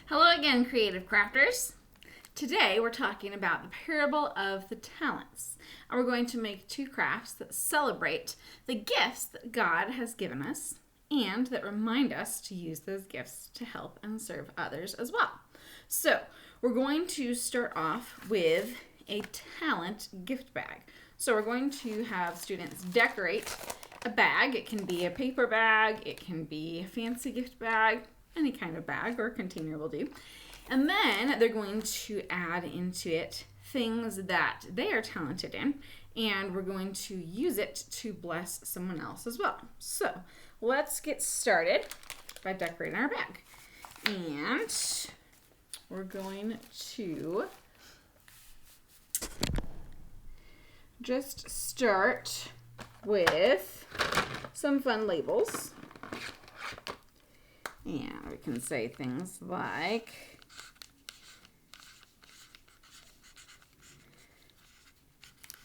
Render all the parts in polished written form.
Hello again, creative crafters. Today we're talking about the parable of the talents. And we're going to make two crafts that celebrate the gifts that God has given us and that remind us to use those gifts to help and serve others as well. So we're going to start off with a talent gift bag. So we're going to have students decorate a bag. It can be a paper bag, it can be a fancy gift bag, any kind of bag or container will do. And then they're going to add into it things that they are talented in, and we're going to use it to bless someone else as well. So let's get started by decorating our bag. And we're going to just start with some fun labels. And we can say things like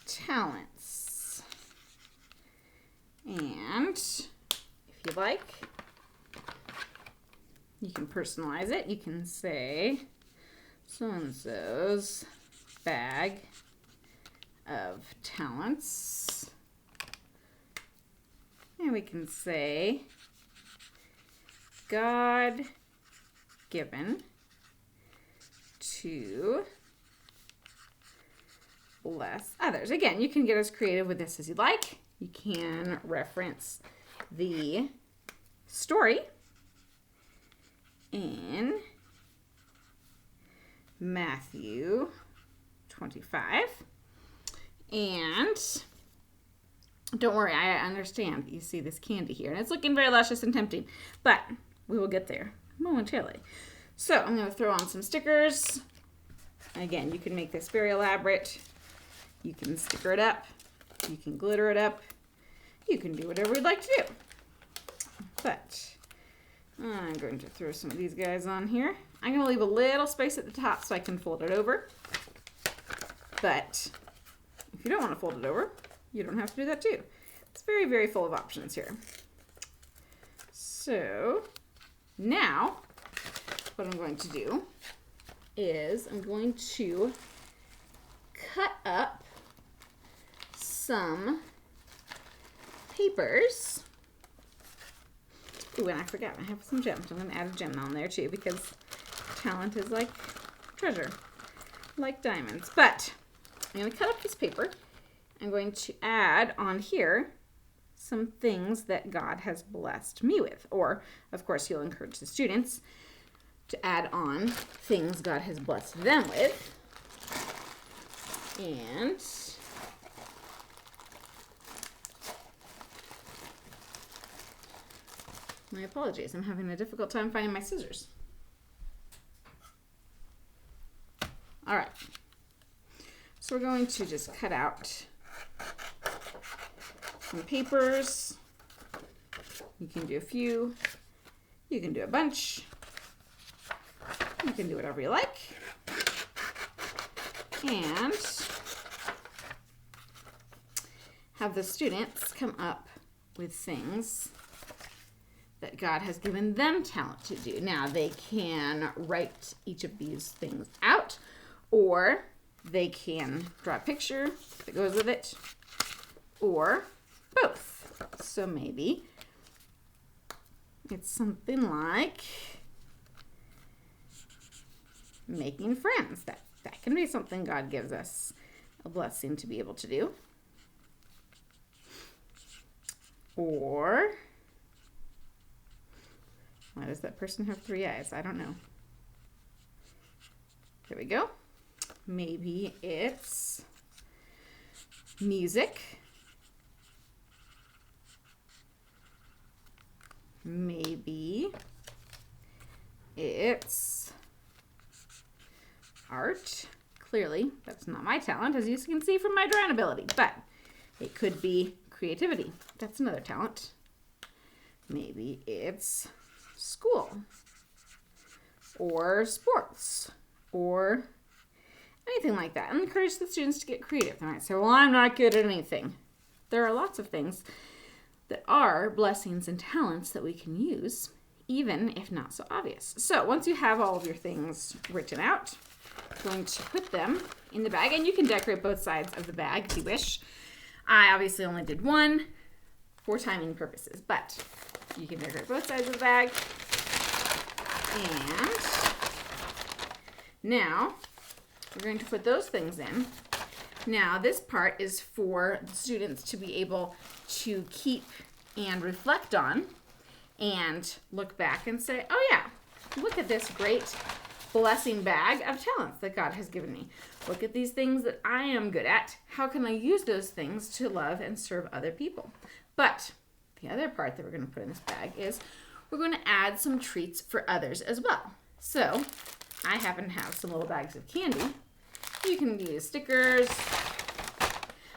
talents. And if you like, you can personalize it. You can say so-and-so's bag of talents. And we can say God given to bless others. Again, you can get as creative with this as you like. You can reference the story in Matthew 25. And don't worry, I understand. You see this candy here, and it's looking very luscious and tempting, but we will get there momentarily. So I'm going to throw on some stickers. Again, you can make this very elaborate. You can sticker it up. You can glitter it up. You can do whatever you'd like to do. But I'm going to throw some of these guys on here. I'm going to leave a little space at the top so I can fold it over. But if you don't want to fold it over, you don't have to do that too. It's very, very full of options here. So now what I'm going to do is I'm going to cut up some papers. Ooh, and I forgot, I have some gems. I'm going to add a gem on there too because talent is like treasure, like diamonds. But I'm going to cut up this paper. I'm going to add on here some things that God has blessed me with. Or, of course, you'll encourage the students to add on things God has blessed them with. And my apologies, I'm having a difficult time finding my scissors. All right. So we're going to just cut out some papers. You can do a few. You can do a bunch. You can do whatever you like. And have the students come up with things that God has given them talent to do. Now, they can write each of these things out, or they can draw a picture that goes with it, or both. So maybe it's something like making friends. That can be something God gives us a blessing to be able to do. Or why does that person have 3 eyes? I don't know. There we go. Maybe it's music. Maybe it's art. Clearly, that's not my talent, as you can see from my drawing ability, but it could be creativity. That's another talent. Maybe it's school or sports or anything like that. And encourage the students to get creative. They might say, well, I'm not good at anything. There are lots of things that are blessings and talents that we can use even if not so obvious. So once you have all of your things written out, I'm going to put them in the bag, and you can decorate both sides of the bag if you wish. I obviously only did one for timing purposes, but you can decorate both sides of the bag. And now we're going to put those things in. Now this part is for the students to be able to keep and reflect on and look back and say, oh yeah, look at this great blessing bag of talents that God has given me. Look at these things that I am good at. How can I use those things to love and serve other people? But the other part that we're going to put in this bag is we're going to add some treats for others as well. So I happen to have some little bags of candy. You can use stickers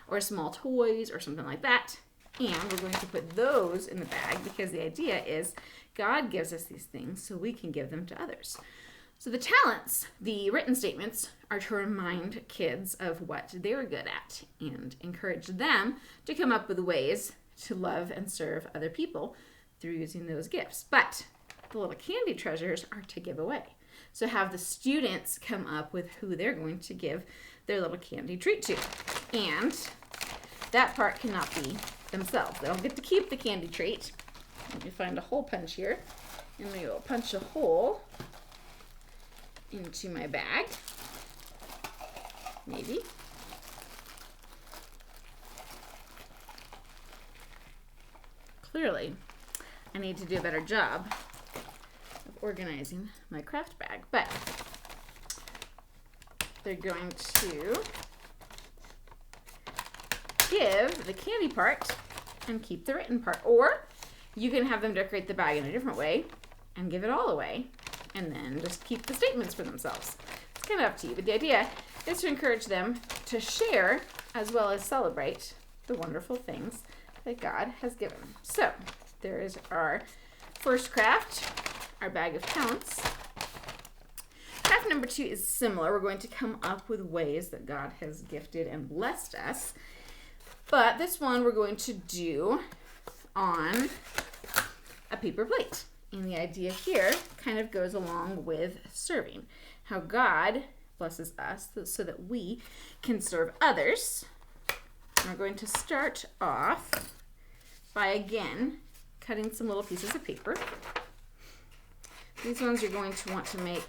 or small toys or something like that. And we're going to put those in the bag because the idea is God gives us these things so we can give them to others. So the talents, the written statements, are to remind kids of what they're good at and encourage them to come up with ways to love and serve other people through using those gifts. But the little candy treasures are to give away. So have the students come up with who they're going to give their little candy treat to. And that part cannot be themselves. They don't get to keep the candy treat. Let me find a hole punch here. And we will punch a hole into my bag. Maybe. Clearly, I need to do a better job of organizing my craft bag, but they're going to give the candy part and keep the written part, or you can have them decorate the bag in a different way and give it all away and then just keep the statements for themselves. It's kind of up to you, but the idea is to encourage them to share as well as celebrate the wonderful things that God has given them. So there is our first craft, our bag of talents. Craft number 2 is similar. We're going to come up with ways that God has gifted and blessed us. But this one we're going to do on a paper plate. And the idea here kind of goes along with serving. How God blesses us so that we can serve others. And we're going to start off by, again, cutting some little pieces of paper. These ones you're going to want to make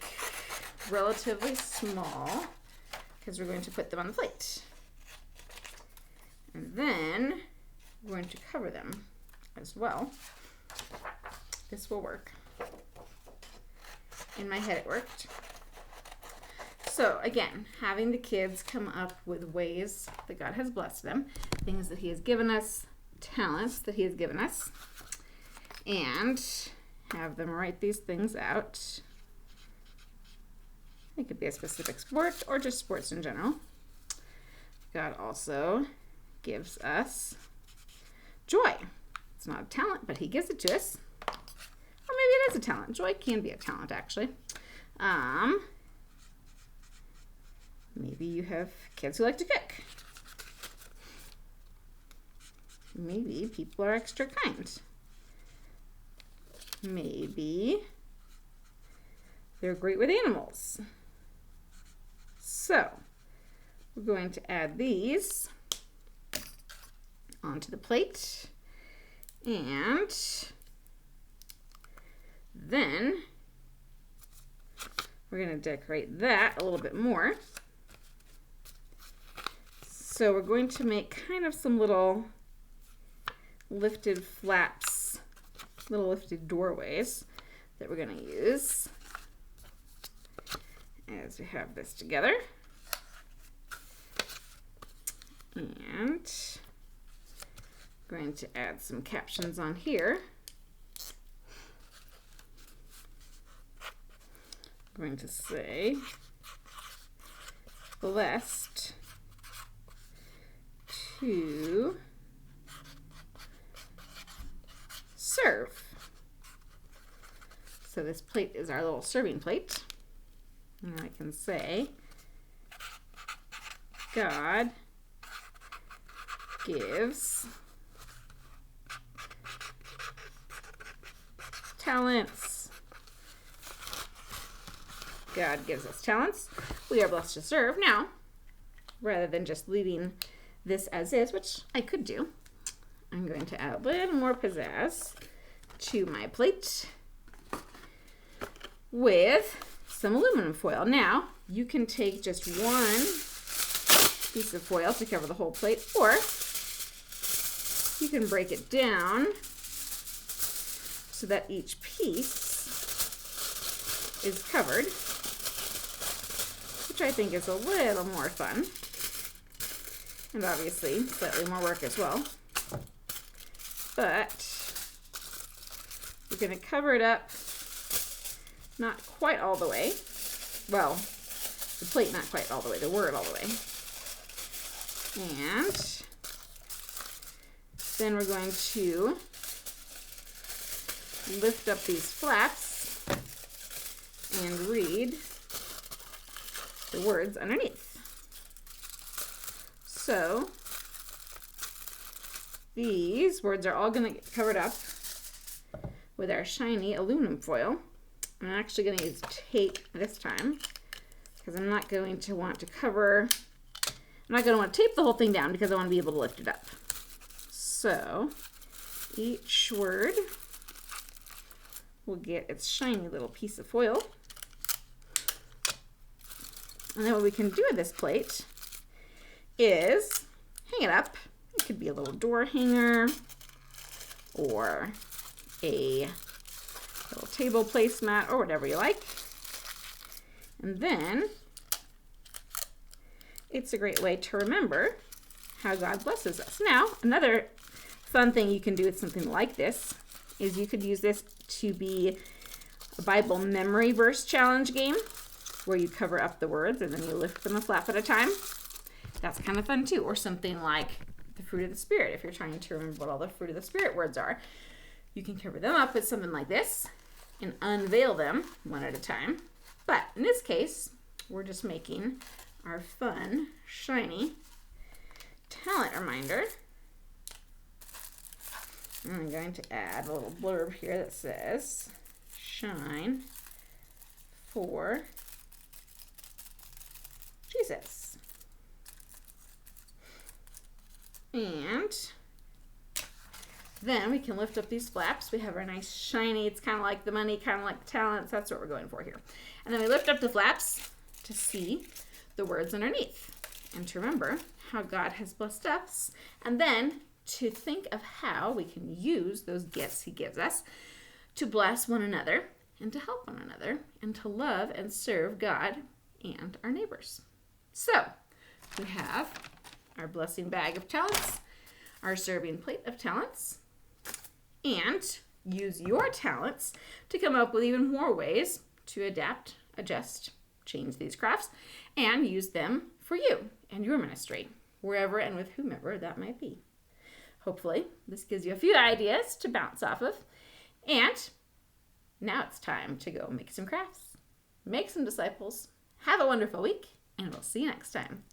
relatively small because we're going to put them on the plate. And then we're going to cover them as well. This will work. In my head it worked. So again, having the kids come up with ways that God has blessed them, things that He has given us, talents that He has given us, and have them write these things out. It could be a specific sport or just sports in general. God also gives us joy. It's not a talent, but He gives it to us. Or maybe it is a talent. Joy can be a talent, actually. Maybe you have kids who like to cook. Maybe people are extra kind. Maybe they're great with animals. So we're going to add these onto the plate, and then we're going to decorate that a little bit more. So we're going to make kind of some little lifted flaps, little lifted doorways that we're going to use as we have this together. And going to add some captions on here. I'm going to say, blessed to serve. So this plate is our little serving plate. And I can say, God gives talents God gives us talents we are blessed to serve. Now, rather than just leaving this as is, which I could do, I'm going to add a little more pizzazz to my plate with some aluminum foil. Now, you can take just one piece of foil to cover the whole plate, or you can break it down so that each piece is covered, which I think is a little more fun, and obviously slightly more work as well. But we're going to cover it up, not quite all the way. Well, the plate not quite all the way, the word all the way. And then we're going to lift up these flaps and read the words underneath. So these words are all going to get covered up with our shiny aluminum foil. I'm actually going to use tape this time because I'm not going to want to tape the whole thing down because I want to be able to lift it up. So each word will get its shiny little piece of foil. And then what we can do with this plate is hang it up. It could be a little door hanger or a little table placemat or whatever you like. And then it's a great way to remember how God blesses us. Now, another fun thing you can do with something like this is you could use this to be a Bible memory verse challenge game where you cover up the words and then you lift them a flap at a time. That's kind of fun too. Or something like the fruit of the Spirit. If you're trying to remember what all the fruit of the Spirit words are, you can cover them up with something like this and unveil them one at a time. But in this case, we're just making our fun, shiny talent reminder. I'm going to add a little blurb here that says, "Shine for Jesus." And then we can lift up these flaps. We have our nice shiny, it's kind of like the money, kind of like the talents. That's what we're going for here. And then we lift up the flaps to see the words underneath and to remember how God has blessed us. And then to think of how we can use those gifts he gives us to bless one another and to help one another and to love and serve God and our neighbors. So we have our blessing bag of talents, our serving plate of talents, and use your talents to come up with even more ways to adapt, adjust, change these crafts, and use them for you and your ministry, wherever and with whomever that might be. Hopefully, this gives you a few ideas to bounce off of. And now it's time to go make some crafts, make some disciples, have a wonderful week, and we'll see you next time.